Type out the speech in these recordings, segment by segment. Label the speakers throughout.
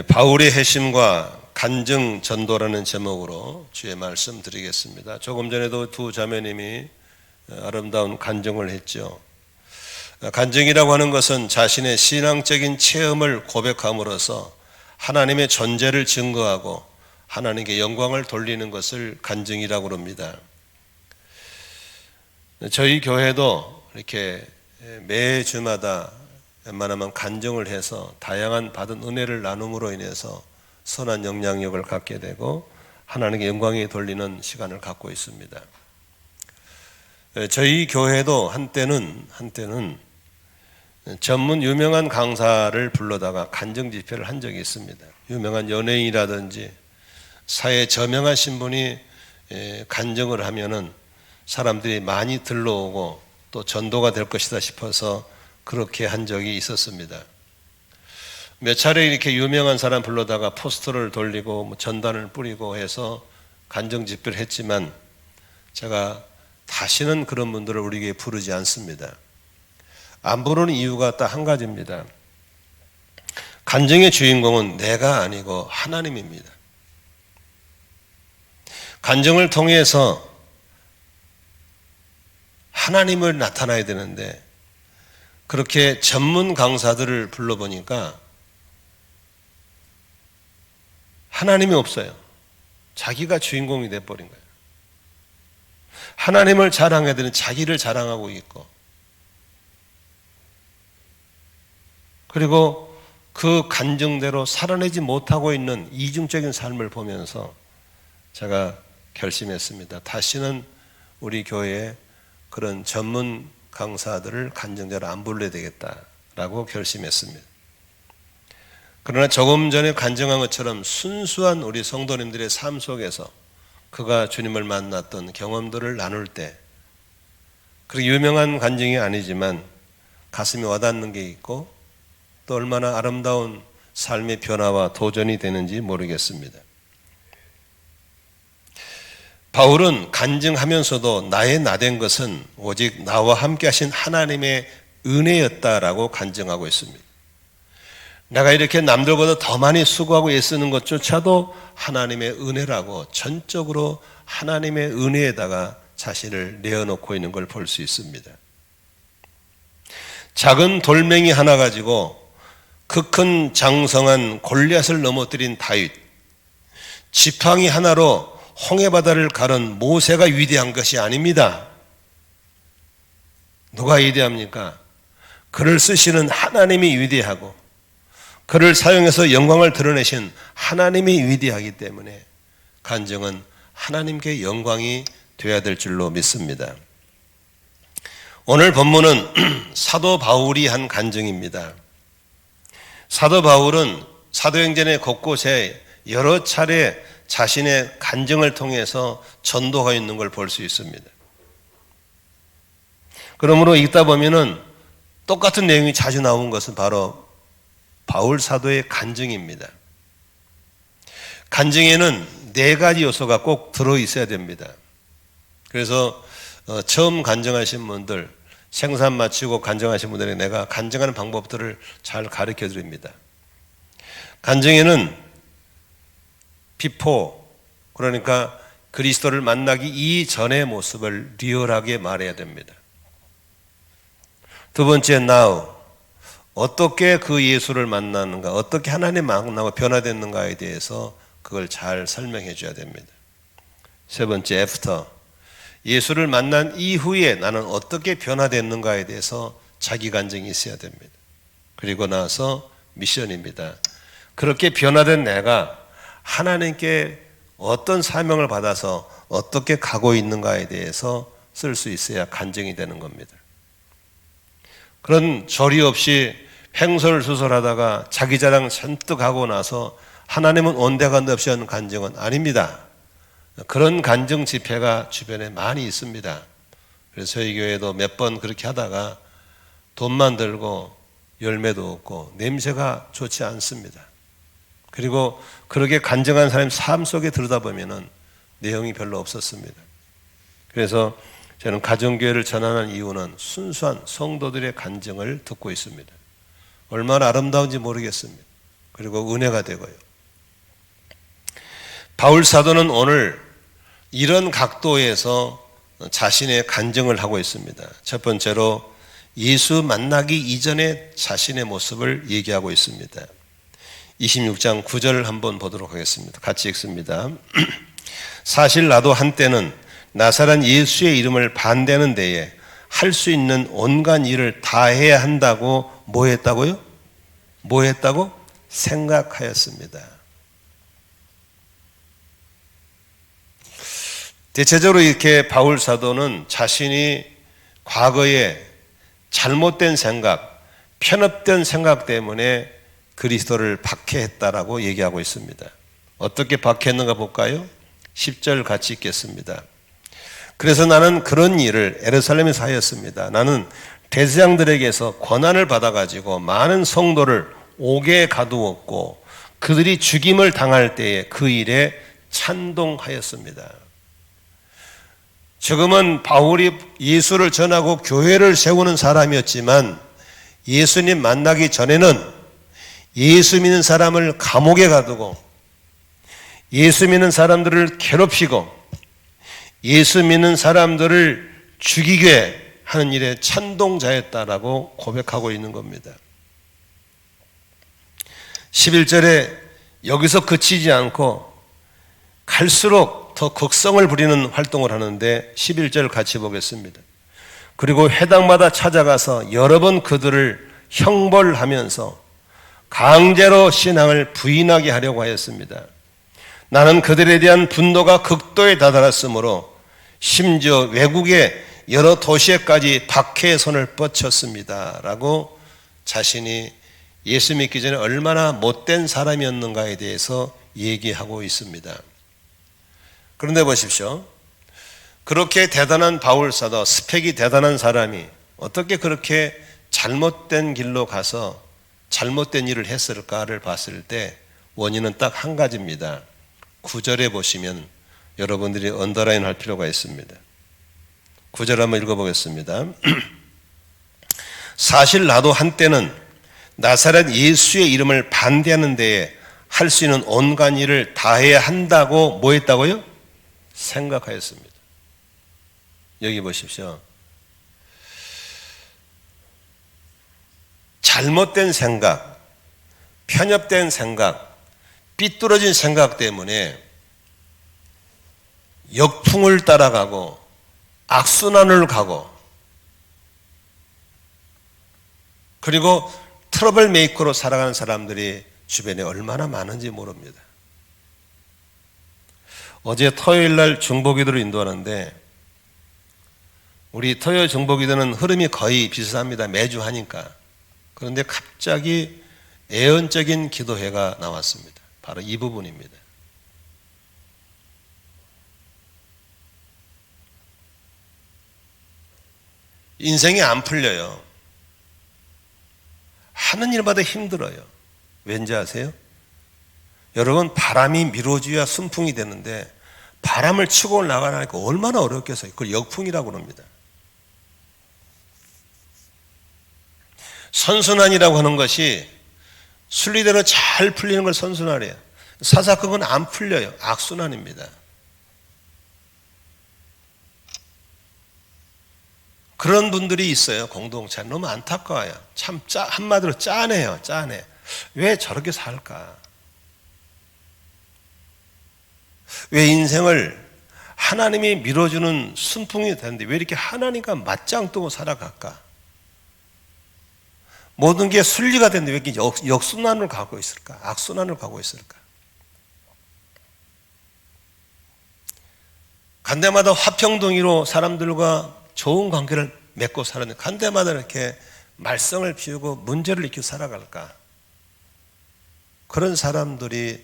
Speaker 1: 바울의 회심과 간증 전도라는 제목으로 주의 말씀 드리겠습니다. 조금 전에도 두 자매님이 아름다운 간증을 했죠. 간증이라고 하는 것은 자신의 신앙적인 체험을 고백함으로써 하나님의 존재를 증거하고 하나님께 영광을 돌리는 것을 간증이라고 합니다. 저희 교회도 이렇게 매주마다 웬만하면 간증을 해서 다양한 받은 은혜를 나눔으로 인해서 선한 영향력을 갖게 되고 하나님께 영광이 돌리는 시간을 갖고 있습니다. 저희 교회도 한때는 전문 유명한 강사를 불러다가 간증 집회를 한 적이 있습니다. 유명한 연예인이라든지 사회에 저명하신 분이 간증을 하면은 사람들이 많이 들러오고 또 전도가 될 것이다 싶어서 그렇게 한 적이 있었습니다. 몇 차례 이렇게 유명한 사람 불러다가 포스터를 돌리고 전단을 뿌리고 해서 간증 집회를 했지만 제가 다시는 그런 분들을 우리에게 부르지 않습니다. 안 부르는 이유가 딱 한 가지입니다. 간증의 주인공은 내가 아니고 하나님입니다. 간증을 통해서 하나님을 나타나야 되는데 그렇게 전문 강사들을 불러보니까 하나님이 없어요. 자기가 주인공이 돼버린 거예요. 하나님을 자랑해야 되는 자기를 자랑하고 있고, 그리고 그 간증대로 살아내지 못하고 있는 이중적인 삶을 보면서 제가 결심했습니다. 다시는 우리 교회에 그런 전문 강사들을 간증자로 안 불러야 되겠다라고 결심했습니다. 그러나 조금 전에 간증한 것처럼 순수한 우리 성도님들의 삶 속에서 그가 주님을 만났던 경험들을 나눌 때, 그렇게 유명한 간증이 아니지만 가슴에 와닿는 게 있고 또 얼마나 아름다운 삶의 변화와 도전이 되는지 모르겠습니다. 바울은 간증하면서도 나의 나된 것은 오직 나와 함께 하신 하나님의 은혜였다라고 간증하고 있습니다. 내가 이렇게 남들보다 더 많이 수고하고 애쓰는 것조차도 하나님의 은혜라고 전적으로 하나님의 은혜에다가 자신을 내어놓고 있는 걸 볼 수 있습니다. 작은 돌멩이 하나 가지고 그 큰 장성한 골리앗을 넘어뜨린 다윗, 지팡이 하나로 홍해바다를 가른 모세가 위대한 것이 아닙니다. 누가 위대합니까? 그를 쓰시는 하나님이 위대하고 그를 사용해서 영광을 드러내신 하나님이 위대하기 때문에 간증은 하나님께 영광이 되어야 될 줄로 믿습니다. 오늘 본문은 사도 바울이 한 간증입니다. 사도 바울은 사도행전의 곳곳에 여러 차례 자신의 간증을 통해서 전도가 있는 걸 볼 수 있습니다. 그러므로 읽다 보면은 똑같은 내용이 자주 나온 것은 바로 바울 사도의 간증입니다. 간증에는 4가지 요소가 꼭 들어있어야 됩니다. 그래서 처음 간증하신 분들, 생산 마치고 간증하신 분들에게 내가 간증하는 방법들을 잘 가르쳐 드립니다. 간증에는 비포, 그러니까 그리스도를 만나기 이전의 모습을 리얼하게 말해야 됩니다. 두 번째, now, 어떻게 그 예수를 만나는가, 어떻게 하나님 만나고 변화됐는가에 대해서 그걸 잘 설명해 줘야 됩니다. 세 번째, after, 예수를 만난 이후에 나는 어떻게 변화됐는가에 대해서 자기 간증이 있어야 됩니다. 그리고 나서 미션입니다. 그렇게 변화된 내가 하나님께 어떤 사명을 받아서 어떻게 가고 있는가에 대해서 쓸 수 있어야 간증이 되는 겁니다. 그런 조리 없이 횡설수설하다가 자기 자랑 잔뜩 하고 나서 하나님은 온데간데 없이 하는 간증은 아닙니다. 그런 간증 집회가 주변에 많이 있습니다. 그래서 저희 교회도 몇 번 그렇게 하다가 돈만 들고 열매도 없고 냄새가 좋지 않습니다. 그리고 그렇게 간증한 사람의 삶 속에 들여다보면 내용이 별로 없었습니다. 그래서 저는 가정교회를 전환한 이유는 순수한 성도들의 간증을 듣고 있습니다. 얼마나 아름다운지 모르겠습니다. 그리고 은혜가 되고요. 바울 사도는 오늘 이런 각도에서 자신의 간증을 하고 있습니다. 첫 번째로 예수 만나기 이전의 자신의 모습을 얘기하고 있습니다. 26장 9절을 한번 보도록 하겠습니다. 같이 읽습니다. 사실 나도 한때는 나사렛 예수의 이름을 반대하는 데에 할 수 있는 온갖 일을 다 해야 한다고 뭐 했다고요? 뭐 했다고? 생각하였습니다. 대체적으로 이렇게 바울 사도는 자신이 과거에 잘못된 생각, 편협된 생각 때문에 그리스도를 박해했다라고 얘기하고 있습니다. 어떻게 박해했는가 볼까요? 10절 같이 읽겠습니다. 그래서 나는 그런 일을 예루살렘에서 하였습니다. 나는 대제사장들에게서 권한을 받아가지고 많은 성도를 옥에 가두었고 그들이 죽임을 당할 때에 그 일에 찬동하였습니다. 지금은 바울이 예수를 전하고 교회를 세우는 사람이었지만 예수님 만나기 전에는 예수 믿는 사람을 감옥에 가두고 예수 믿는 사람들을 괴롭히고 예수 믿는 사람들을 죽이게 하는 일에 찬동자였다라고 고백하고 있는 겁니다. 11절에 여기서 그치지 않고 갈수록 더 극성을 부리는 활동을 하는데 11절 같이 보겠습니다. 그리고 회당마다 찾아가서 여러 번 그들을 형벌하면서 강제로 신앙을 부인하게 하려고 하였습니다. 나는 그들에 대한 분노가 극도에 다다랐으므로 심지어 외국의 여러 도시에까지 박해의 손을 뻗쳤습니다. 라고 자신이 예수 믿기 전에 얼마나 못된 사람이었는가에 대해서 얘기하고 있습니다. 그런데 보십시오. 그렇게 대단한 바울 사도, 스펙이 대단한 사람이 어떻게 그렇게 잘못된 길로 가서 잘못된 일을 했을까를 봤을 때 원인은 딱 한 가지입니다. 9절에 보시면 여러분들이 언더라인 할 필요가 있습니다. 9절 한번 읽어보겠습니다. 사실 나도 한때는 나사렛 예수의 이름을 반대하는 데에 할 수 있는 온갖 일을 다 해야 한다고 뭐 했다고요? 생각하였습니다. 여기 보십시오. 잘못된 생각, 편협된 생각, 삐뚤어진 생각 때문에 역풍을 따라가고 악순환을 가고 그리고 트러블 메이커로 살아가는 사람들이 주변에 얼마나 많은지 모릅니다. 어제 토요일 날 중보기도를 인도하는데 우리 토요일 중보기도는 흐름이 거의 비슷합니다. 매주 하니까. 그런데 갑자기 예언적인 기도회가 나왔습니다. 바로 이 부분입니다. 인생이 안 풀려요. 하는 일마다 힘들어요. 왠지 아세요? 여러분, 바람이 밀어줘야 순풍이 되는데 바람을 치고 나가니까 얼마나 어렵겠어요. 그걸 역풍이라고 합니다. 선순환이라고 하는 것이 순리대로 잘 풀리는 걸 선순환이에요. 사사건은 안 풀려요. 악순환입니다. 그런 분들이 있어요. 공동체 너무 안타까워요. 참 한마디로 짠해요. 짠해. 왜 저렇게 살까? 왜 인생을 하나님이 밀어주는 순풍이 되는데 왜 이렇게 하나님과 맞짱 뜨고 살아갈까? 모든 게 순리가 되는데 왜 이렇게 역순환을 가고 있을까? 악순환을 가고 있을까? 간데마다 화평동의로 사람들과 좋은 관계를 맺고 살았는데 간데마다 이렇게 말썽을 피우고 문제를 일으키고 살아갈까? 그런 사람들이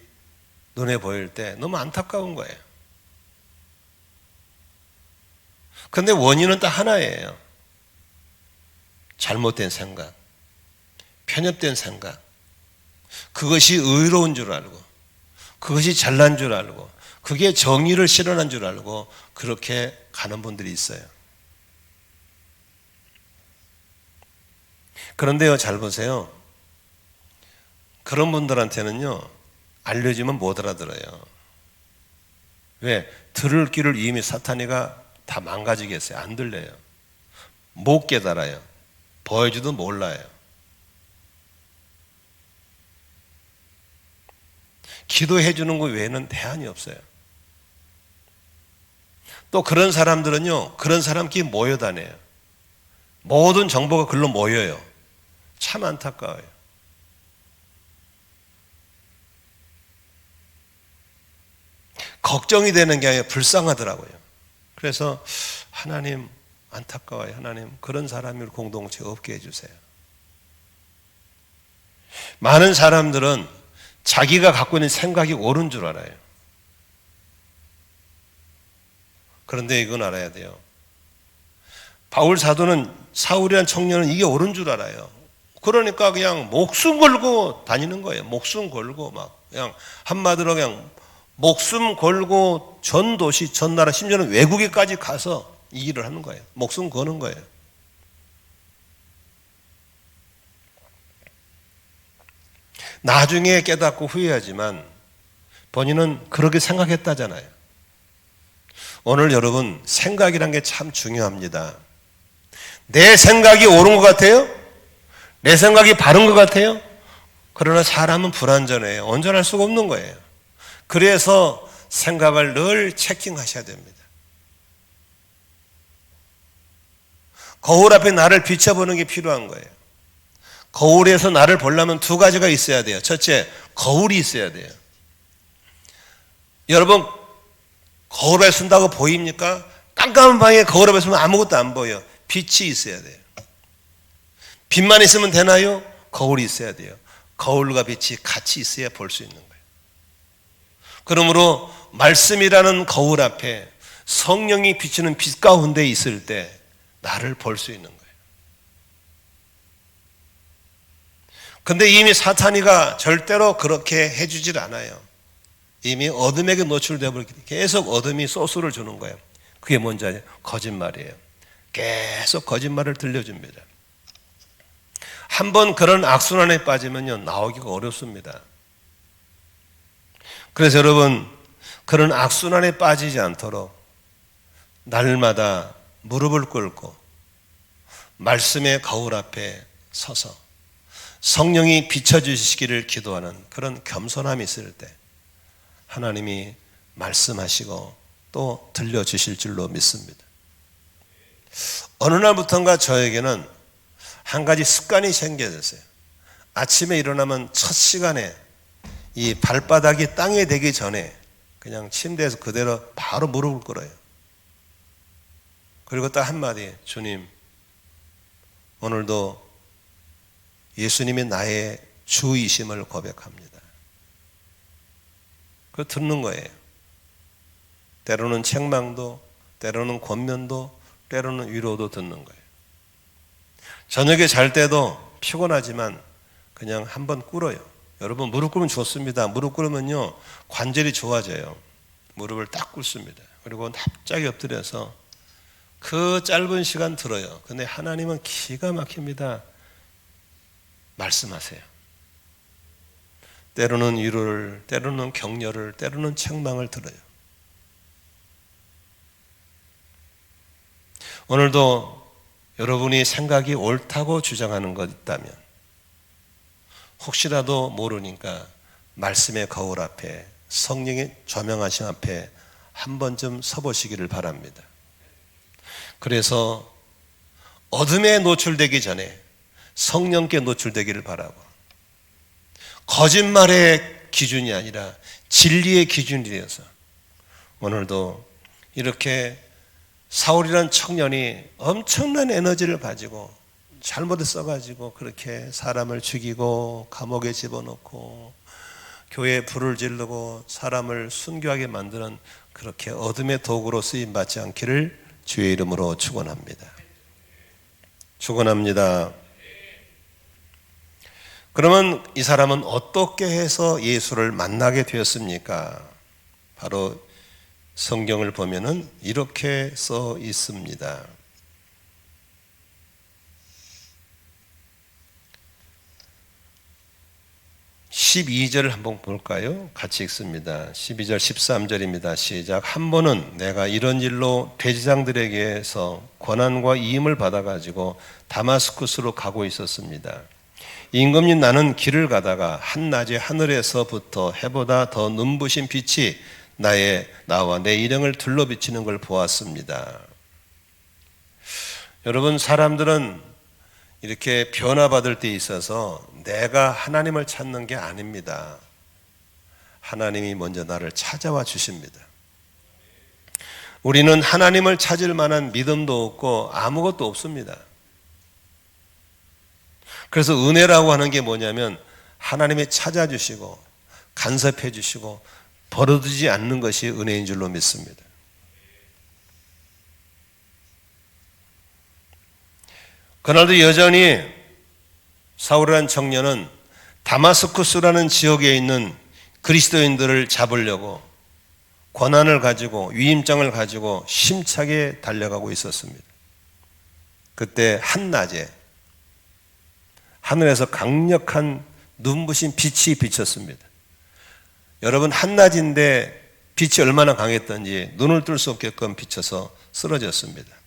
Speaker 1: 눈에 보일 때 너무 안타까운 거예요. 그런데 원인은 딱 하나예요. 잘못된 생각, 편협된 생각. 그것이 의로운 줄 알고 그것이 잘난 줄 알고 그게 정의를 실현한 줄 알고 그렇게 가는 분들이 있어요. 그런데요, 잘 보세요. 그런 분들한테는요, 알려지면 못 알아들어요. 왜? 들을 귀를 이미 사탄이가 다 망가지게 했어요. 안 들려요. 못 깨달아요. 보여줘도 몰라요. 기도해 주는 것 외에는 대안이 없어요. 또 그런 사람들은요, 그런 사람끼리 모여 다녀요. 모든 정보가 글로 모여요. 참 안타까워요. 걱정이 되는 게 아니라 불쌍하더라고요. 그래서 하나님 안타까워요. 하나님 그런 사람을 공동체 없게 해주세요. 많은 사람들은 자기가 갖고 있는 생각이 옳은 줄 알아요. 그런데 이건 알아야 돼요. 바울 사도는 사울이라는 청년은 이게 옳은 줄 알아요. 그러니까 그냥 목숨 걸고 다니는 거예요. 목숨 걸고 막 그냥 한마디로 그냥 목숨 걸고 전 도시, 전 나라, 심지어는 외국에까지 가서 이 일을 하는 거예요. 목숨 거는 거예요. 나중에 깨닫고 후회하지만 본인은 그렇게 생각했다잖아요. 오늘 여러분 생각이란 게 참 중요합니다. 내 생각이 옳은 것 같아요? 내 생각이 바른 것 같아요? 그러나 사람은 불완전해요. 온전할 수가 없는 거예요. 그래서 생각을 늘 체킹하셔야 됩니다. 거울 앞에 나를 비춰보는 게 필요한 거예요. 거울에서 나를 보려면 두 가지가 있어야 돼요. 첫째, 거울이 있어야 돼요. 여러분, 거울 앞에 쓴다고 보입니까? 깜깜한 방에 거울 앞에 쓰면 아무것도 안 보여. 빛이 있어야 돼요. 빛만 있으면 되나요? 거울이 있어야 돼요. 거울과 빛이 같이 있어야 볼 수 있는 거예요. 그러므로 말씀이라는 거울 앞에 성령이 비치는 빛 가운데 있을 때 나를 볼 수 있는 거예요. 근데 이미 사탄이가 절대로 그렇게 해주질 않아요. 이미 어둠에게 노출되어 버리기 때문에 계속 어둠이 소스를 주는 거예요. 그게 뭔지 아세요? 거짓말이에요. 계속 거짓말을 들려줍니다. 한번 그런 악순환에 빠지면요, 나오기가 어렵습니다. 그래서 여러분, 그런 악순환에 빠지지 않도록 날마다 무릎을 꿇고 말씀의 거울 앞에 서서 성령이 비춰주시기를 기도하는 그런 겸손함이 있을 때 하나님이 말씀하시고 또 들려주실 줄로 믿습니다. 어느 날부턴가 저에게는 한 가지 습관이 생겨졌어요. 아침에 일어나면 첫 시간에 이 발바닥이 땅에 대기 전에 그냥 침대에서 그대로 바로 무릎을 꿇어요. 그리고 딱 한마디, 주님, 오늘도 예수님이 나의 주이심을 고백합니다. 그거 듣는 거예요. 때로는 책망도, 때로는 권면도, 때로는 위로도 듣는 거예요. 저녁에 잘 때도 피곤하지만 그냥 한번 꿇어요. 여러분 무릎 꿇으면 좋습니다. 무릎 꿇으면요 관절이 좋아져요. 무릎을 딱 꿇습니다. 그리고 납작이 엎드려서 그 짧은 시간 들어요. 근데 하나님은 기가 막힙니다. 말씀하세요. 때로는 위로를, 때로는 격려를, 때로는 책망을 들어요. 오늘도 여러분이 생각이 옳다고 주장하는 것 있다면 혹시라도 모르니까 말씀의 거울 앞에 성령의 조명하심 앞에 한 번쯤 서보시기를 바랍니다. 그래서 어둠에 노출되기 전에 성령께 노출되기를 바라고 거짓말의 기준이 아니라 진리의 기준이 되어서 오늘도 이렇게 사울이라는 청년이 엄청난 에너지를 가지고 잘못 써가지고 그렇게 사람을 죽이고 감옥에 집어넣고 교회에 불을 지르고 사람을 순교하게 만드는 그렇게 어둠의 도구로 쓰임받지 않기를 주의 이름으로 축원합니다. 축원합니다. 그러면 이 사람은 어떻게 해서 예수를 만나게 되었습니까? 바로 성경을 보면은 이렇게 써 있습니다. 12절 한번 볼까요? 같이 읽습니다. 12절 13절입니다. 시작. 한 번은 내가 이런 일로 대제사장들에게서 권한과 이임을 받아가지고 다마스쿠스로 가고 있었습니다. 임금님, 나는 길을 가다가 한낮에 하늘에서부터 해보다 더 눈부신 빛이 나와 내 일행을 둘러비치는 걸 보았습니다. 여러분, 사람들은 이렇게 변화받을 때 있어서 내가 하나님을 찾는 게 아닙니다. 하나님이 먼저 나를 찾아와 주십니다. 우리는 하나님을 찾을 만한 믿음도 없고 아무것도 없습니다. 그래서 은혜라고 하는 게 뭐냐면 하나님이 찾아주시고 간섭해 주시고 버려두지 않는 것이 은혜인 줄로 믿습니다. 그날도 여전히 사울이라는 청년은 다마스쿠스라는 지역에 있는 그리스도인들을 잡으려고 권한을 가지고 위임장을 가지고 힘차게 달려가고 있었습니다. 그때 한낮에 하늘에서 강력한 눈부신 빛이 비쳤습니다. 여러분, 한낮인데 빛이 얼마나 강했던지 눈을 뜰 수 없게끔 비쳐서 쓰러졌습니다.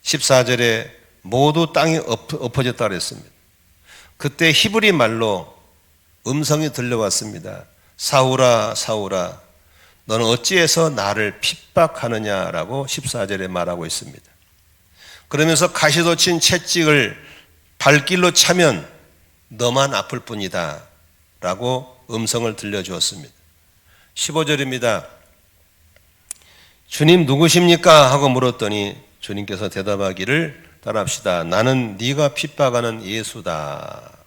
Speaker 1: 14절에 모두 땅에 엎어졌다 그랬습니다. 그때 히브리 말로 음성이 들려왔습니다. 사울아, 사울아, 너는 어찌해서 나를 핍박하느냐라고 14절에 말하고 있습니다. 그러면서 가시돋친 채찍을 발길로 차면 너만 아플 뿐이다 라고 음성을 들려주었습니다. 15절입니다. 주님 누구십니까? 하고 물었더니 주님께서 대답하기를 따라합시다. 나는 네가 핍박하는 예수다.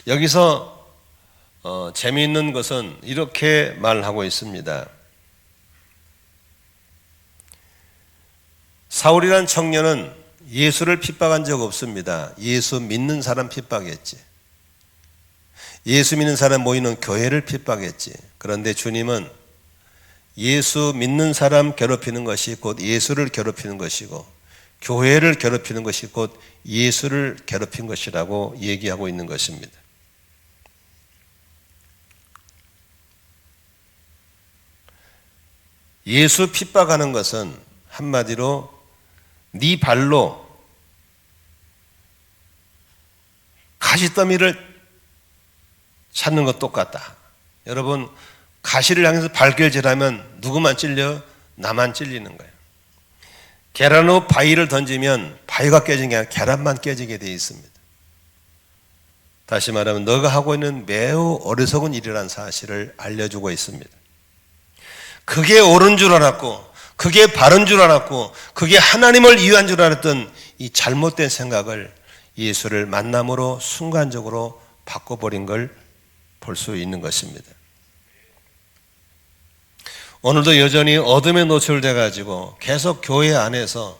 Speaker 1: 여기서 재미있는 것은 이렇게 말하고 있습니다. 사울이란 청년은 예수를 핍박한 적 없습니다. 예수 믿는 사람 핍박했지. 예수 믿는 사람 모이는 교회를 핍박했지. 그런데 주님은 예수 믿는 사람 괴롭히는 것이 곧 예수를 괴롭히는 것이고 교회를 괴롭히는 것이 곧 예수를 괴롭힌 것이라고 얘기하고 있는 것입니다. 예수 핍박하는 것은 한마디로 네 발로 가시더미를 찾는 것 똑같다. 여러분, 가시를 향해서 발길질하면 누구만 찔려? 나만 찔리는 거예요. 계란으로 바위를 던지면 바위가 깨지는 게 아니라 계란만 깨지게 되어 있습니다. 다시 말하면 너가 하고 있는 매우 어리석은 일이라는 사실을 알려주고 있습니다. 그게 옳은 줄 알았고 그게 바른 줄 알았고 그게 하나님을 위한 줄 알았던 이 잘못된 생각을 예수를 만남으로 순간적으로 바꿔버린 걸 볼 수 있는 것입니다. 오늘도 여전히 어둠에 노출돼 가지고 계속 교회 안에서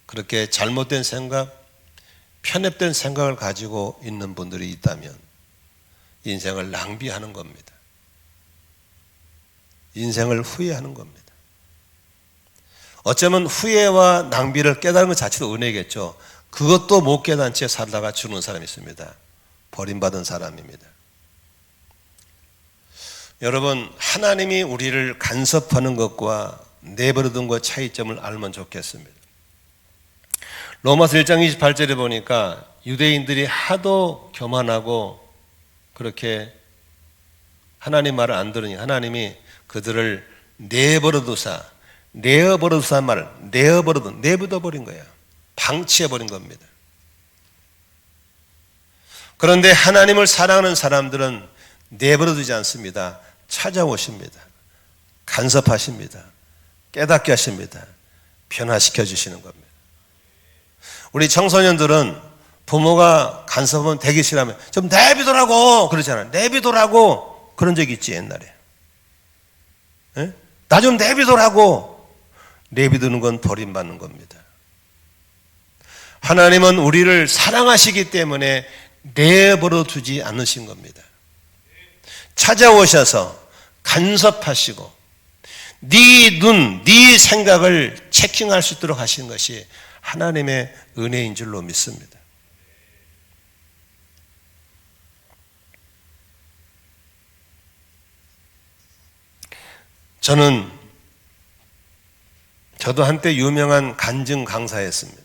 Speaker 1: 그렇게 잘못된 생각, 편협된 생각을 가지고 있는 분들이 있다면 인생을 낭비하는 겁니다. 인생을 후회하는 겁니다. 어쩌면 후회와 낭비를 깨달은 것 자체도 은혜겠죠. 그것도 못 깨달은 채 살다가 죽는 사람이 있습니다. 버림받은 사람입니다. 여러분, 하나님이 우리를 간섭하는 것과 내버려둔 것 차이점을 알면 좋겠습니다. 로마서 1장 28절에 보니까 유대인들이 하도 교만하고 그렇게 하나님 말을 안 들으니 하나님이 그들을 내버려두사 말을 내버려둬버린 거예요. 방치해버린 겁니다. 그런데 하나님을 사랑하는 사람들은 내버려두지 않습니다. 찾아오십니다. 간섭하십니다. 깨닫게 하십니다. 변화시켜 주시는 겁니다. 우리 청소년들은 부모가 간섭하면 되기 싫으면 좀 내비두라고 그러잖아요. 내비두라고 그런 적 있지 옛날에. 나 좀 내비두라고. 내비두는 건 버림받는 겁니다. 하나님은 우리를 사랑하시기 때문에 내버려 두지 않으신 겁니다. 찾아오셔서 간섭하시고 네 눈, 네 생각을 체킹할 수 있도록 하시는 것이 하나님의 은혜인 줄로 믿습니다. 저도 한때 유명한 간증 강사였습니다.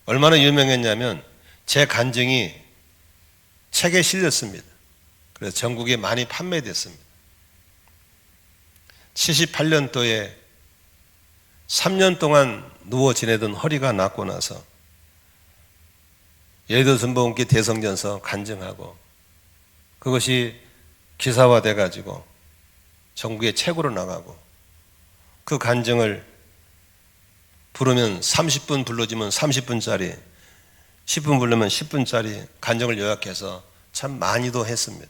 Speaker 1: 얼마나 유명했냐면 제 간증이 책에 실렸습니다. 그래서 전국에 많이 판매됐습니다. 78년도에 3년 동안 누워 지내던 허리가 낫고 나서 여의도 순복음교회 대성전서 간증하고 그것이 기사화돼 가지고 전국에 책으로 나가고 그 간증을 부르면 30분 불러주면 30분짜리 10분 부르면 10분짜리 간증을 요약해서 참 많이도 했습니다.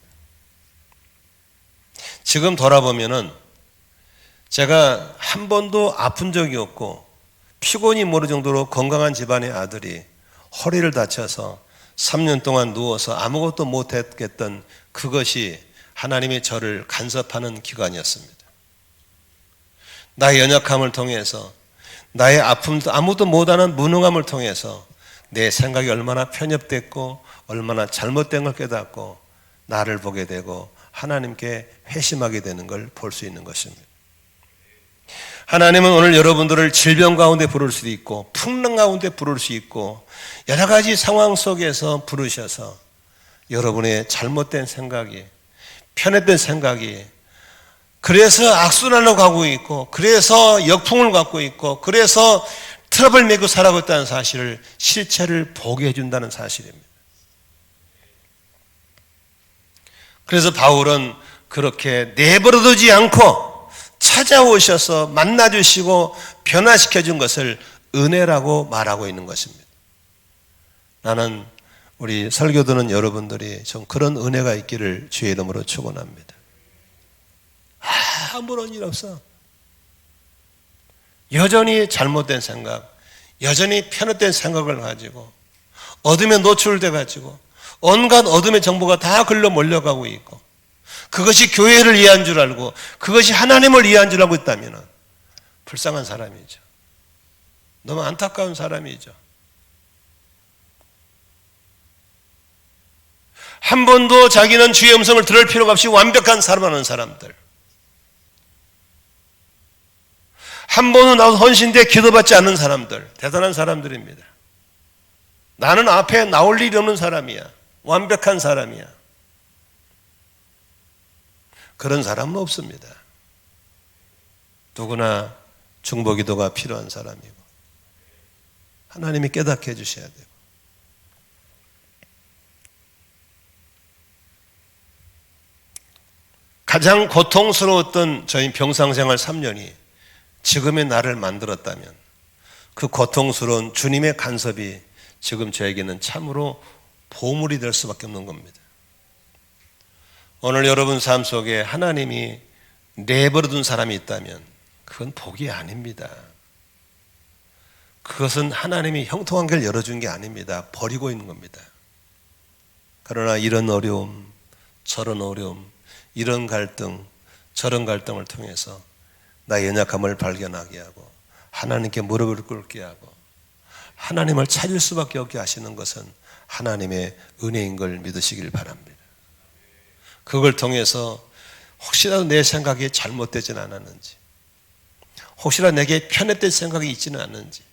Speaker 1: 지금 돌아보면은 제가 한 번도 아픈 적이 없고 피곤이 모를 정도로 건강한 집안의 아들이 허리를 다쳐서 3년 동안 누워서 아무것도 못했던 그것이 하나님의 저를 간섭하는 기간이었습니다. 나의 연약함을 통해서 나의 아픔도 아무도 못하는 무능함을 통해서 내 생각이 얼마나 편협됐고 얼마나 잘못된 걸 깨닫고 나를 보게 되고 하나님께 회심하게 되는 걸 볼 수 있는 것입니다. 하나님은 오늘 여러분들을 질병 가운데 부를 수도 있고 풍랑 가운데 부를 수 있고 여러 가지 상황 속에서 부르셔서 여러분의 잘못된 생각이 편협된 생각이 그래서 악순환으로 가고 있고 그래서 역풍을 갖고 있고 그래서 트러블 메고 살아가고 있다는 사실을 실체를 보게 해준다는 사실입니다. 그래서 바울은 그렇게 내버려두지 않고 찾아오셔서 만나주시고 변화시켜준 것을 은혜라고 말하고 있는 것입니다. 나는 우리 설교 듣는 여러분들이 좀 그런 은혜가 있기를 주의 이름으로 축원합니다. 아무런 일 없어. 여전히 잘못된 생각, 여전히 편협된 생각을 가지고 어둠에 노출돼 가지고 온갖 어둠의 정보가 다 글로 몰려가고 있고 그것이 교회를 이해한 줄 알고 그것이 하나님을 이해한 줄 알고 있다면 불쌍한 사람이죠. 너무 안타까운 사람이죠. 한 번도 자기는 주의 음성을 들을 필요가 없이 완벽한 삶을 하는 사람들, 한 번은 나도 헌신돼 기도받지 않는 사람들, 대단한 사람들입니다. 나는 앞에 나올 일이 없는 사람이야. 완벽한 사람이야. 그런 사람은 없습니다. 누구나 중보기도가 필요한 사람이고 하나님이 깨닫게 해주셔야 되고 가장 고통스러웠던 저희 병상생활 3년이 지금의 나를 만들었다면 그 고통스러운 주님의 간섭이 지금 저에게는 참으로 보물이 될 수밖에 없는 겁니다. 오늘 여러분 삶 속에 하나님이 내버려둔 사람이 있다면 그건 복이 아닙니다. 그것은 하나님이 형통한 길을 열어준 게 아닙니다. 버리고 있는 겁니다. 그러나 이런 어려움, 저런 어려움, 이런 갈등, 저런 갈등을 통해서 나의 연약함을 발견하게 하고 하나님께 무릎을 꿇게 하고 하나님을 찾을 수밖에 없게 하시는 것은 하나님의 은혜인 걸 믿으시길 바랍니다. 그걸 통해서 혹시라도 내 생각이 잘못되지는 않았는지, 혹시라도 내게 편협된 생각이 있지는 않는지,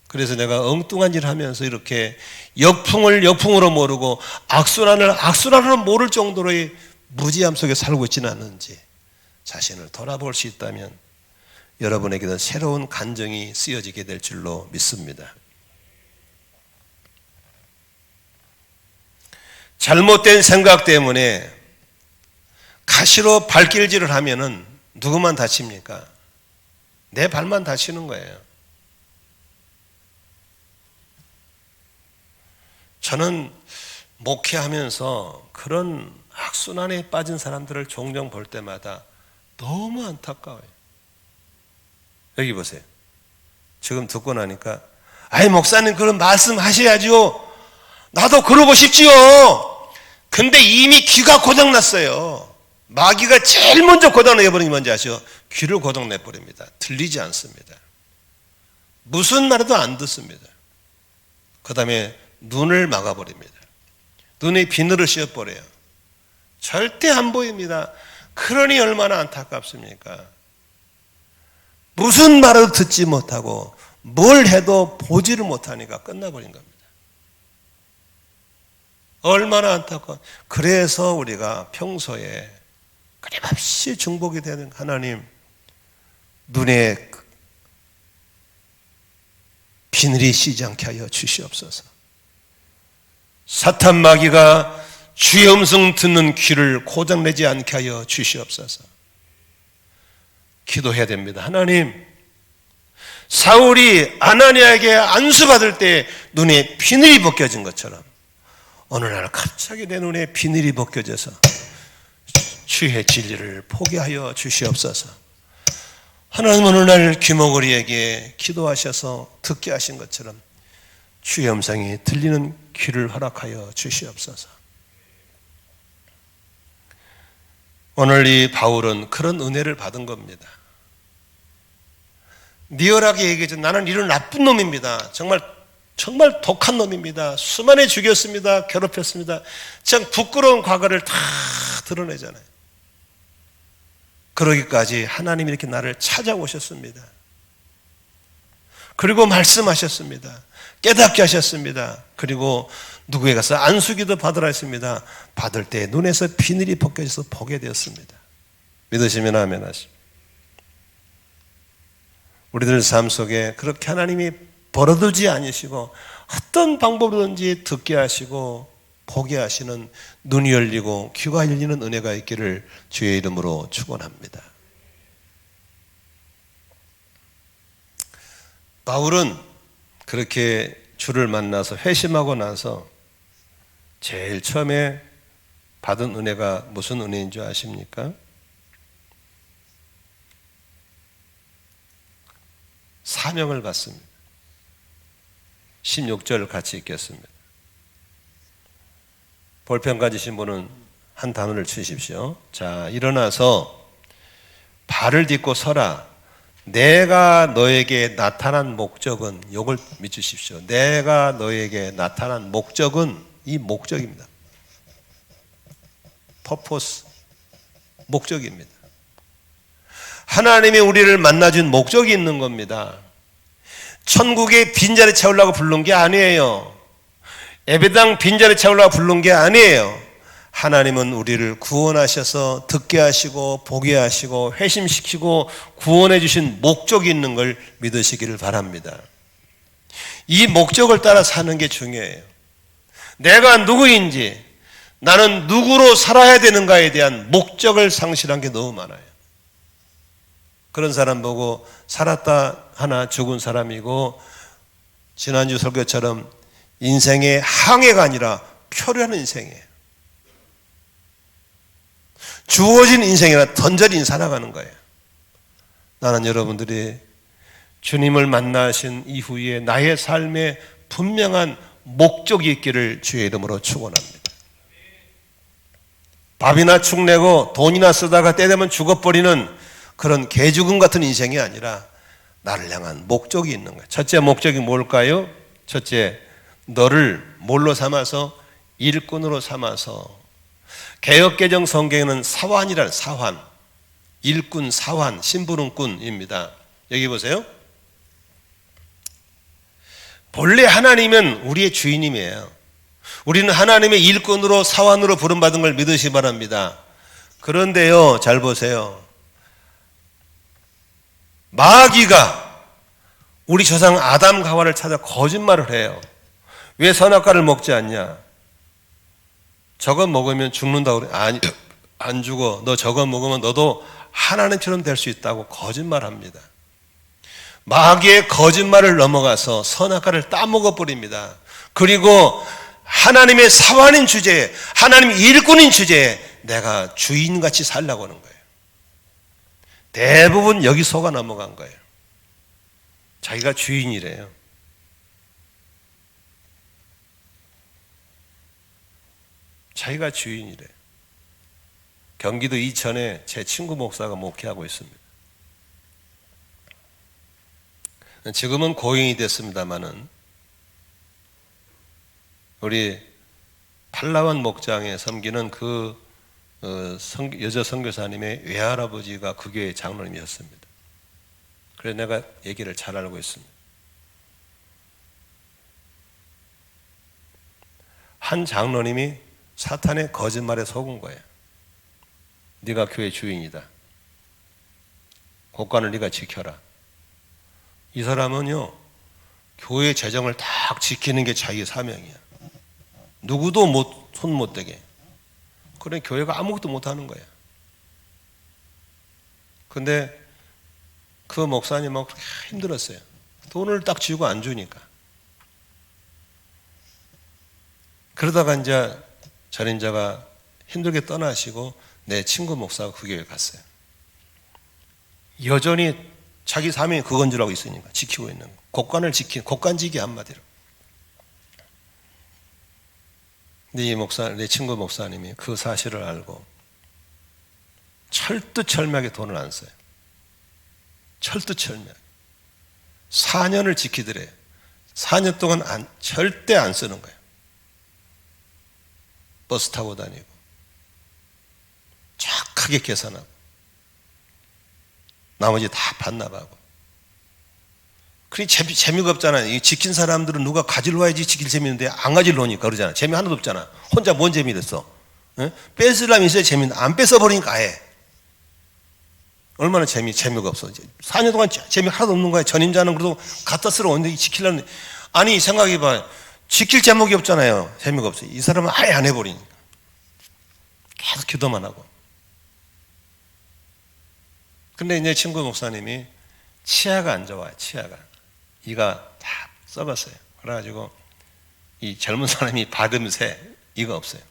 Speaker 1: 그래서 내가 엉뚱한 일을 하면서 이렇게 역풍을 역풍으로 모르고 악순환을 악순환으로 모를 정도로의 무지함 속에 살고 있지는 않는지 자신을 돌아볼 수 있다면 여러분에게는 새로운 간증이 쓰여지게 될 줄로 믿습니다. 잘못된 생각 때문에 가시로 발길질을 하면은 누구만 다칩니까? 내 발만 다치는 거예요. 저는 목회하면서 그런 악순환에 빠진 사람들을 종종 볼 때마다 너무 안타까워요. 여기 보세요. 지금 듣고 나니까 아이 목사님 그런 말씀 하셔야죠. 나도 그러고 싶지요. 근데 이미 귀가 고장났어요. 마귀가 제일 먼저 고장내버리는 게 뭔지 아시죠? 귀를 고장내버립니다. 들리지 않습니다. 무슨 말도 안 듣습니다. 그 다음에 눈을 막아버립니다. 눈에 비늘을 씌워버려요. 절대 안 보입니다. 그러니 얼마나 안타깝습니까? 무슨 말을 듣지 못하고 뭘 해도 보지를 못하니까 끝나버린 겁니다. 얼마나 안타까워. 그래서 우리가 평소에 끊임없이 중복이 되는 하나님, 눈에 비늘이 씌지 않게 하여 주시옵소서. 사탄 마귀가 주의 음성 듣는 귀를 고장내지 않게 하여 주시옵소서. 기도해야 됩니다. 하나님, 사울이 아나니아에게 안수받을 때 눈에 비늘이 벗겨진 것처럼 어느 날 갑자기 내 눈에 비늘이 벗겨져서 주의 진리를 포기하여 주시옵소서. 하나님 어느 날 귀머거리에게 기도하셔서 듣게 하신 것처럼 주의 음성이 들리는 귀를 허락하여 주시옵소서. 오늘 이 바울은 그런 은혜를 받은 겁니다. 리얼하게 얘기해서 나는 이런 나쁜 놈입니다. 정말 독한 놈입니다. 수많이 죽였습니다. 괴롭혔습니다. 참 부끄러운 과거를 다 드러내잖아요. 그러기까지 하나님이 이렇게 나를 찾아오셨습니다. 그리고 말씀하셨습니다. 깨닫게 하셨습니다. 그리고 누구에 가서 안수기도 받으라 했습니다. 받을 때 눈에서 비늘이 벗겨져서 보게 되었습니다. 믿으시면 아멘 하십시오. 우리들 삶 속에 그렇게 하나님이 버려두지 않으시고 어떤 방법으로든지 듣게 하시고 보게 하시는 눈이 열리고 귀가 열리는 은혜가 있기를 주의 이름으로 축원합니다. 바울은 그렇게 주를 만나서 회심하고 나서 제일 처음에 받은 은혜가 무슨 은혜인 줄 아십니까? 사명을 받습니다. 16절 같이 읽겠습니다. 볼펜 가지신 분은 한 단어를 치십시오. 자, 일어나서 발을 딛고 서라. 내가 너에게 나타난 목적은, 요걸 믿으십시오. 내가 너에게 나타난 목적은 이 목적입니다. 퍼포스, 목적입니다. 하나님이 우리를 만나준 목적이 있는 겁니다. 천국에 빈자리 채우려고 부른 게 아니에요. 예배당 빈자리 채우려고 부른 게 아니에요. 하나님은 우리를 구원하셔서 듣게 하시고 보게 하시고 회심시키고 구원해 주신 목적이 있는 걸 믿으시기를 바랍니다. 이 목적을 따라 사는 게 중요해요. 내가 누구인지, 나는 누구로 살아야 되는가에 대한 목적을 상실한 게 너무 많아요. 그런 사람 보고 살았다 하나 죽은 사람이고, 지난주 설교처럼 인생의 항해가 아니라 표류하는 인생이에요. 주어진 인생이라 던져진 살아가는 거예요. 나는 여러분들이 주님을 만나신 이후에 나의 삶에 분명한 목적이 있기를 주의 이름으로 축원합니다. 밥이나 축내고 돈이나 쓰다가 때 되면 죽어버리는 그런 개죽음 같은 인생이 아니라 나를 향한 목적이 있는 거예요. 첫째 목적이 뭘까요? 첫째, 너를 뭘로 삼아서? 일꾼으로 삼아서. 개역개정 성경에는 사환이라는, 사환, 일꾼, 사환, 심부름꾼입니다. 여기 보세요. 본래 하나님은 우리의 주인님이에요. 우리는 하나님의 일꾼으로, 사환으로 부름받은 걸 믿으시기 바랍니다. 그런데요, 잘 보세요. 마귀가 우리 조상 아담 하와를 찾아 거짓말을 해요. 왜 선악과를 먹지 않냐? 저거 먹으면 죽는다고 그래. 아니, 안 죽어. 너 저거 먹으면 너도 하나님처럼 될 수 있다고 거짓말합니다. 마귀의 거짓말을 넘어가서 선악과를 따먹어버립니다. 그리고 하나님의 사환인 주제에, 하나님의 일꾼인 주제에 내가 주인같이 살려고 하는 거예요. 대부분 여기 속아 넘어간 거예요. 자기가 주인이래요. 자기가 주인이래. 경기도 이천에 제 친구 목사가 목회하고 있습니다. 지금은 고인이 됐습니다마는 우리 팔라완 목장에 섬기는 그 여자 선교사님의 외할아버지가 그 교회 장로님이었습니다. 그래서 내가 얘기를 잘 알고 있습니다. 한 장로님이 사탄의 거짓말에 속은 거예요. 네가 교회 주인이다. 곳간을 네가 지켜라. 이 사람은요, 교회 재정을 딱 지키는 게 자기의 사명이야. 누구도 손 못 대게. 그래 교회가 아무것도 못하는 거야. 근데 그 목사님하고 그렇게 힘들었어요. 돈을 딱 쥐고 안 주니까. 그러다가 이제 전인자가 힘들게 떠나시고 내 친구 목사가 그 교회에 갔어요. 여전히 자기 사명이 그건 줄 알고 있으니까 지키고 있는 거. 곳간을 지킨 곳간지기 한마디로. 근데 이 내 친구 목사님이 그 사실을 알고 철두철미하게 돈을 안 써요. 철두철미하게 4년을 지키더래요. 4년 동안 절대 안 쓰는 거예요. 버스 타고 다니고 정확하게 계산하고 나머지 다 반납하고. 그러니 재미가 없잖아요. 이 지킨 사람들은 누가 가지러 와야지 지킬 재미있는데 안 가지러 오니까 그러잖아. 재미 하나도 없잖아. 혼자 뭔 재미 됐어? 뺏으려면 있어야 재미있는데 안 뺏어버리니까 아예. 얼마나 재미가 없어. 4년 동안 재미 하나도 없는 거야. 전임자는 그래도 갖다 쓰러 오는데 지키려는. 아니 생각해봐. 지킬 제목이 없잖아요. 재미가 없어. 이 사람은 아예 안 해버리니까. 계속 기도만 하고. 근데 이제 친구 목사님이 치아가 안 좋아요. 치아가. 이가 다 썩었어요. 그래가지고 이 젊은 사람이 받음새 이가 없어요.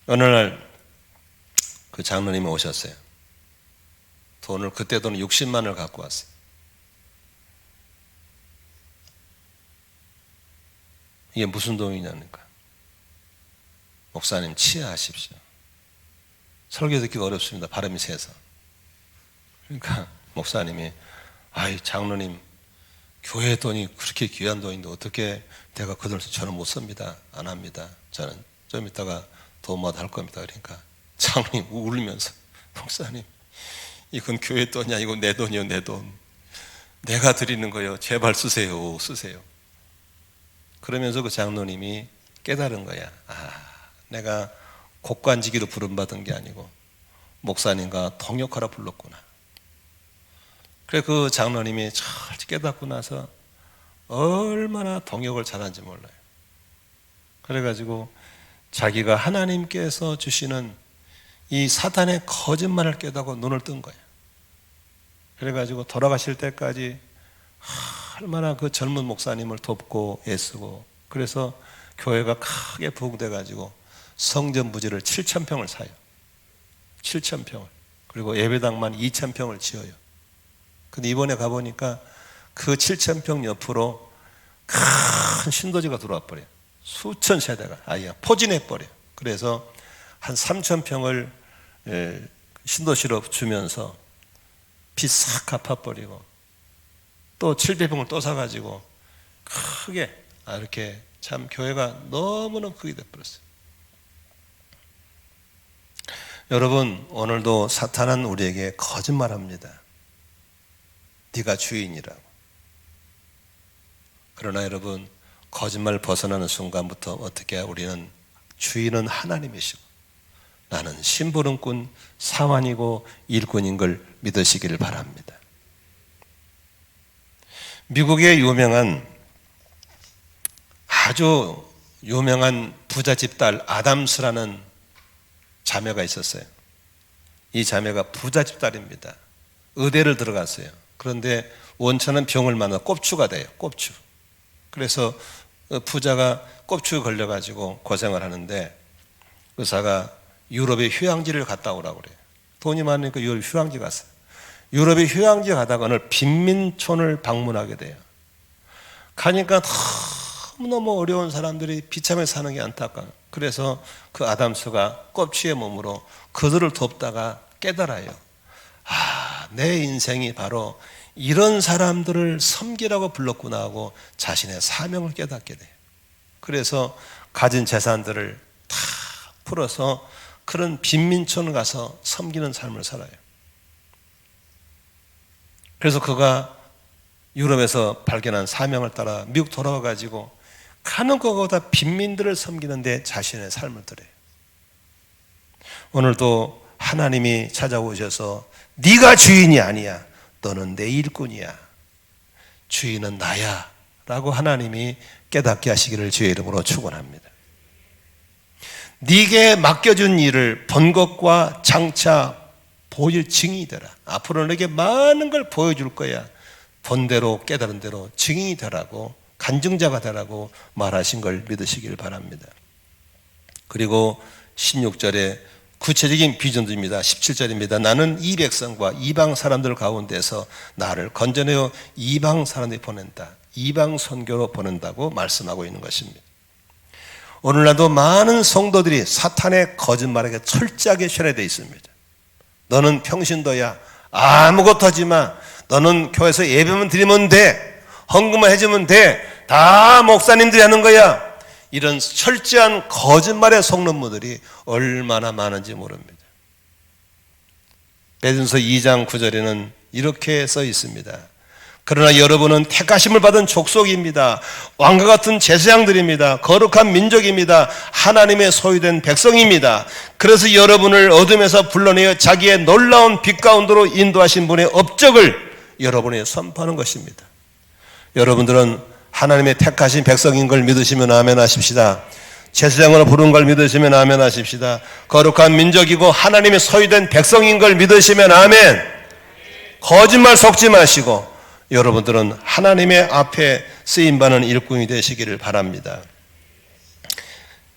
Speaker 1: 어느 날 그 장로님이 오셨어요. 그때 돈을 60만 원을 갖고 왔어요. 이게 무슨 돈이냐니까. 목사님 치아하십시오. 설교 듣기가 어렵습니다. 발음이 세서. 그러니까 목사님이 아이 장로님 교회 돈이 그렇게 귀한 돈인데 어떻게 내가 그 돈을 저는 못 씁니다. 안 합니다. 저는 좀 이따가 도마도 할 겁니다. 그러니까 장로님 울면서 목사님 이건 교회 돈이 아니고 내 돈이요. 내 돈. 내가 드리는 거요. 제발 쓰세요. 그러면서 그 장로님이 깨달은 거야. 내가 곡간지기로 부름받은 게 아니고 목사님과 동역하라 불렀구나. 그래 그 장로님이 잘 깨닫고 나서 얼마나 동역을 잘하는지 몰라요. 그래가지고 자기가 하나님께서 주시는 이 사탄의 거짓말을 깨닫고 눈을 뜬 거예요. 그래가지고 돌아가실 때까지 얼마나 그 젊은 목사님을 돕고 애쓰고, 그래서 교회가 크게 부흥돼가지고 성전 부지를 7,000평을 사요. 7,000평을. 그리고 예배당만 2,000평을 지어요. 근데 이번에 가보니까 그 7,000평 옆으로 큰 신도지가 들어와 버려요. 수천 세대가 아예 포진해 버려요. 그래서 한 3,000평을 신도시로 주면서 빚 싹 갚아버리고 또 700평을 또 사가지고 크게 이렇게 참 교회가 너무너무 크게 돼버렸어요. 여러분 오늘도 사탄은 우리에게 거짓말합니다. 네가 주인이라고. 그러나 여러분 거짓말 벗어나는 순간부터 어떻게 우리는 주인은 하나님이시고 나는 심부름꾼 사환이고 일꾼인 걸 믿으시기를 바랍니다. 미국의 아주 유명한 부잣집 딸 아담스라는 자매가 있었어요. 이 자매가 부잣집 딸입니다. 의대를 들어갔어요. 그런데 원천은 병을 만나 꼽추가 돼요. 꼽추. 그래서 부자가 꼽추에 걸려가지고 고생을 하는데 의사가 유럽의 휴양지를 갔다 오라고 그래요. 돈이 많으니까 유럽 휴양지 갔어요. 유럽의 휴양지 가다가 어느 빈민촌을 방문하게 돼요. 가니까 너무너무 어려운 사람들이 비참해 사는 게 안타까워요. 그래서 그 아담수가 껍질의 몸으로 그들을 돕다가 깨달아요. 내 인생이 바로 이런 사람들을 섬기라고 불렀구나 하고 자신의 사명을 깨닫게 돼요. 그래서 가진 재산들을 다 풀어서 그런 빈민촌 가서 섬기는 삶을 살아요. 그래서 그가 유럽에서 발견한 사명을 따라 미국 돌아와 가지고 가는 곳마다 빈민들을 섬기는데 자신의 삶을 들여요. 오늘도 하나님이 찾아오셔서 네가 주인이 아니야, 너는 내 일꾼이야, 주인은 나야 라고 하나님이 깨닫게 하시기를 주의 이름으로 축원합니다. 네게 맡겨준 일을 본 것과 장차 보일 증인이 되라. 앞으로 내게 많은 걸 보여줄 거야. 본 대로 깨달은 대로 증인이 되라고, 간증자가 되라고 말하신 걸 믿으시길 바랍니다. 그리고 16절에 구체적인 비전입니다. 17절입니다. 나는 이 백성과 이방 사람들 가운데서 나를 건져내어 이방 사람들이 보낸다. 이방 선교로 보낸다고 말씀하고 있는 것입니다. 오늘날도 많은 성도들이 사탄의 거짓말에게 철저하게 현해되어 있습니다. 너는 평신도야, 아무것도 하지 마, 너는 교회에서 예배만 드리면 돼, 헌금만 해주면 돼, 다 목사님들이 하는 거야. 이런 철저한 거짓말에 속는 무들이 얼마나 많은지 모릅니다. 베드로서 2장 9절에는 이렇게 써 있습니다. 그러나 여러분은 택하심을 받은 족속입니다. 왕과 같은 제사장들입니다. 거룩한 민족입니다. 하나님의 소유된 백성입니다. 그래서 여러분을 어둠에서 불러내어 자기의 놀라운 빛 가운데로 인도하신 분의 업적을 여러분이 선포하는 것입니다. 여러분들은 하나님의 택하신 백성인 걸 믿으시면 아멘 하십시다. 제사장으로 부른 걸 믿으시면 아멘 하십시다. 거룩한 민족이고 하나님의 소유된 백성인 걸 믿으시면 아멘. 거짓말 섞지 마시고 여러분들은 하나님의 앞에 쓰임받는 일꾼이 되시기를 바랍니다.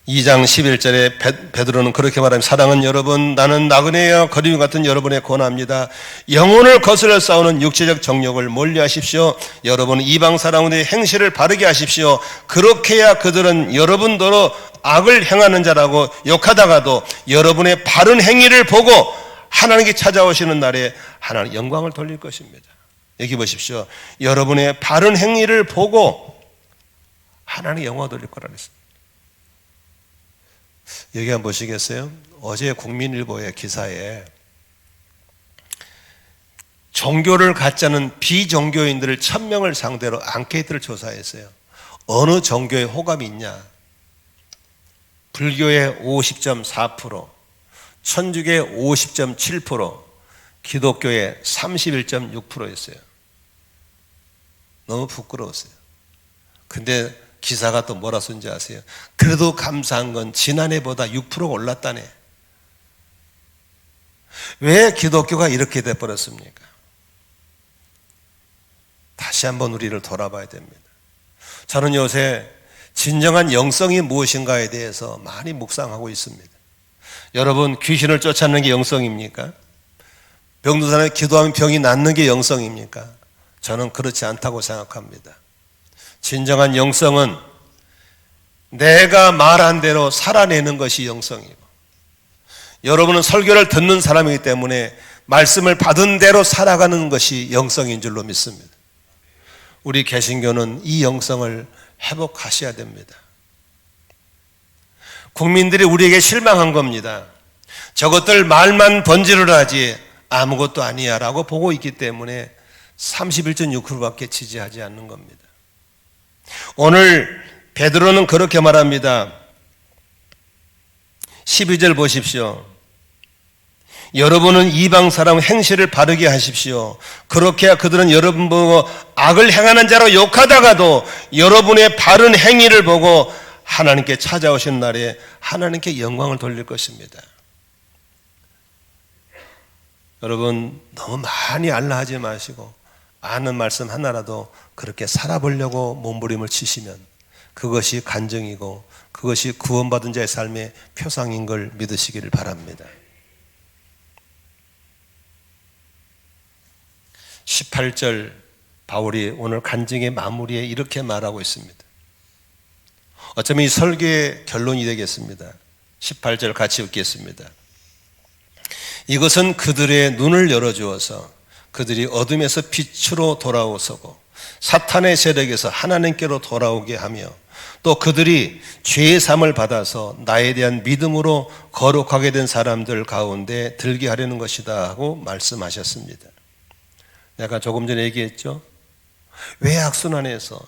Speaker 1: 2장 11절에 베드로는 그렇게 말합니다. 사랑은 여러분, 나는 나그네와 거리움 같은 여러분에 권합니다. 영혼을 거스려 싸우는 육체적 정욕을 멀리하십시오. 여러분 이방 사람들의 행실을 바르게 하십시오. 그렇게 해야 그들은 여러분더러 악을 행하는 자라고 욕하다가도 여러분의 바른 행위를 보고 하나님께 찾아오시는 날에 하나님 영광을 돌릴 것입니다. 여기 보십시오. 여러분의 바른 행위를 보고 하나님 영광을 돌릴 거라고 했습니다. 여기 한번 보시겠어요? 어제 국민일보의 기사에 종교를 갖지 않은 비종교인들을 1000명을 상대로 앙케이트를 조사했어요. 어느 종교에 호감이 있냐? 불교의 50.4%, 천주교의 50.7%, 기독교의 31.6%였어요. 너무 부끄러웠어요. 근데 기사가 또 뭐라 쓴지 아세요? 그래도 감사한 건 지난해보다 6%가 올랐다네. 왜 기독교가 이렇게 돼버렸습니까? 다시 한번 우리를 돌아봐야 됩니다. 저는 요새 진정한 영성이 무엇인가에 대해서 많이 묵상하고 있습니다. 여러분, 귀신을 쫓아내는 게 영성입니까? 병든 사람이 기도하면 병이 낫는 게 영성입니까? 저는 그렇지 않다고 생각합니다. 진정한 영성은 내가 말한 대로 살아내는 것이 영성이고, 여러분은 설교를 듣는 사람이기 때문에 말씀을 받은 대로 살아가는 것이 영성인 줄로 믿습니다. 우리 개신교는 이 영성을 회복하셔야 됩니다. 국민들이 우리에게 실망한 겁니다. 저것들 말만 번지를 하지 아무것도 아니야 라고 보고 있기 때문에 31.6%밖에 지지하지 않는 겁니다. 오늘 베드로는 그렇게 말합니다. 12절 보십시오. 여러분은 이방 사람 행실을 바르게 하십시오. 그렇게 해야 그들은 여러분 보고 악을 행하는 자로 욕하다가도 여러분의 바른 행위를 보고 하나님께 찾아오신 날에 하나님께 영광을 돌릴 것입니다. 여러분, 너무 많이 알라 하지 마시고 아는 말씀 하나라도 그렇게 살아보려고 몸부림을 치시면 그것이 간증이고 그것이 구원받은 자의 삶의 표상인 걸 믿으시기를 바랍니다. 18절 바울이 오늘 간증의 마무리에 이렇게 말하고 있습니다. 어쩌면 이 설교의 결론이 되겠습니다. 18절 같이 읽겠습니다. 이것은 그들의 눈을 열어주어서 그들이 어둠에서 빛으로 돌아오서고 사탄의 세력에서 하나님께로 돌아오게 하며 또 그들이 죄의 사함을 받아서 나에 대한 믿음으로 거룩하게 된 사람들 가운데 들게 하려는 것이다 하고 말씀하셨습니다. 내가 조금 전에 얘기했죠. 왜 악순환에서,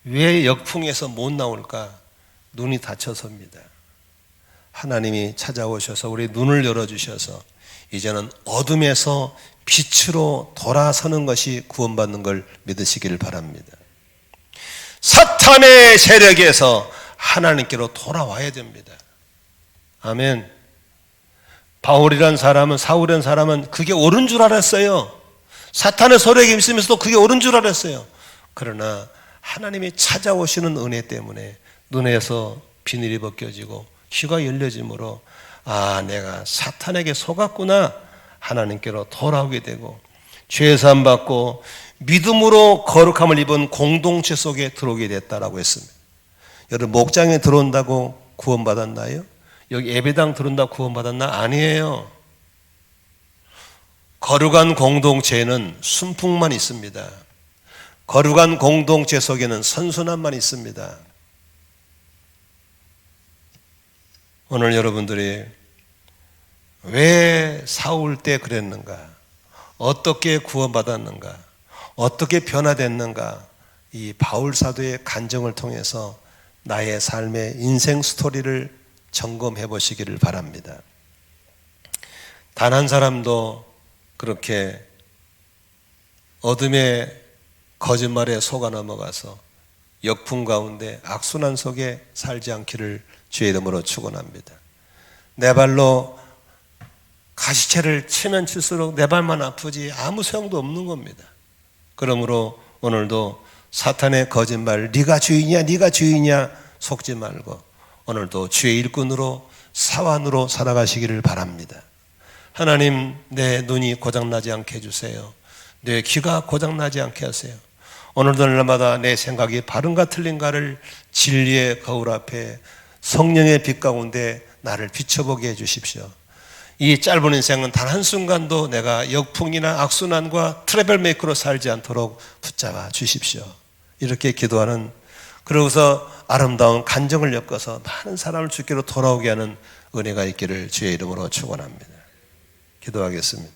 Speaker 1: 왜 역풍에서 못 나올까? 눈이 닫혀서입니다. 하나님이 찾아오셔서 우리 눈을 열어주셔서 이제는 어둠에서 빛으로 돌아서는 것이 구원받는 걸 믿으시기를 바랍니다. 사탄의 세력에서 하나님께로 돌아와야 됩니다. 아멘. 바울이란 사람은, 사울이란 사람은 그게 옳은 줄 알았어요. 사탄의 세력에 있으면서도 그게 옳은 줄 알았어요. 그러나 하나님이 찾아오시는 은혜 때문에 눈에서 비늘이 벗겨지고 귀가 열려짐으로 아, 내가 사탄에게 속았구나. 하나님께로 돌아오게 되고 죄사함 받고 믿음으로 거룩함을 입은 공동체 속에 들어오게 됐다라고 했습니다. 여러분, 목장에 들어온다고 구원받았나요? 여기 예배당 들어온다고 구원받았나? 아니에요. 거룩한 공동체에는 순풍만 있습니다. 거룩한 공동체 속에는 선순환만 있습니다. 오늘 여러분들이 왜 사울 때 그랬는가? 어떻게 구원받았는가? 어떻게 변화됐는가? 이 바울 사도의 간증을 통해서 나의 삶의 인생 스토리를 점검해 보시기를 바랍니다. 단 한 사람도 그렇게 어둠의 거짓말에 속아 넘어가서 역풍 가운데 악순환 속에 살지 않기를 주의 이름으로 축원합니다. 내 발로 가시채를 치면 칠수록 내 발만 아프지 아무 소용도 없는 겁니다. 그러므로 오늘도 사탄의 거짓말, 네가 주인이야, 네가 주인이야 속지 말고 오늘도 주의 일꾼으로 사완으로 살아가시기를 바랍니다. 하나님, 내 눈이 고장나지 않게 해주세요. 내 귀가 고장나지 않게 하세요. 오늘도 날마다 내 생각이 바른가 틀린가를 진리의 거울 앞에 성령의 빛 가운데 나를 비춰보게 해주십시오. 이 짧은 인생은 단 한순간도 내가 역풍이나 악순환과 트러블 메이커로 살지 않도록 붙잡아 주십시오. 이렇게 기도하는, 그러고서 아름다운 간정을 엮어서 많은 사람을 주께로 돌아오게 하는 은혜가 있기를 주의 이름으로 축원합니다. 기도하겠습니다.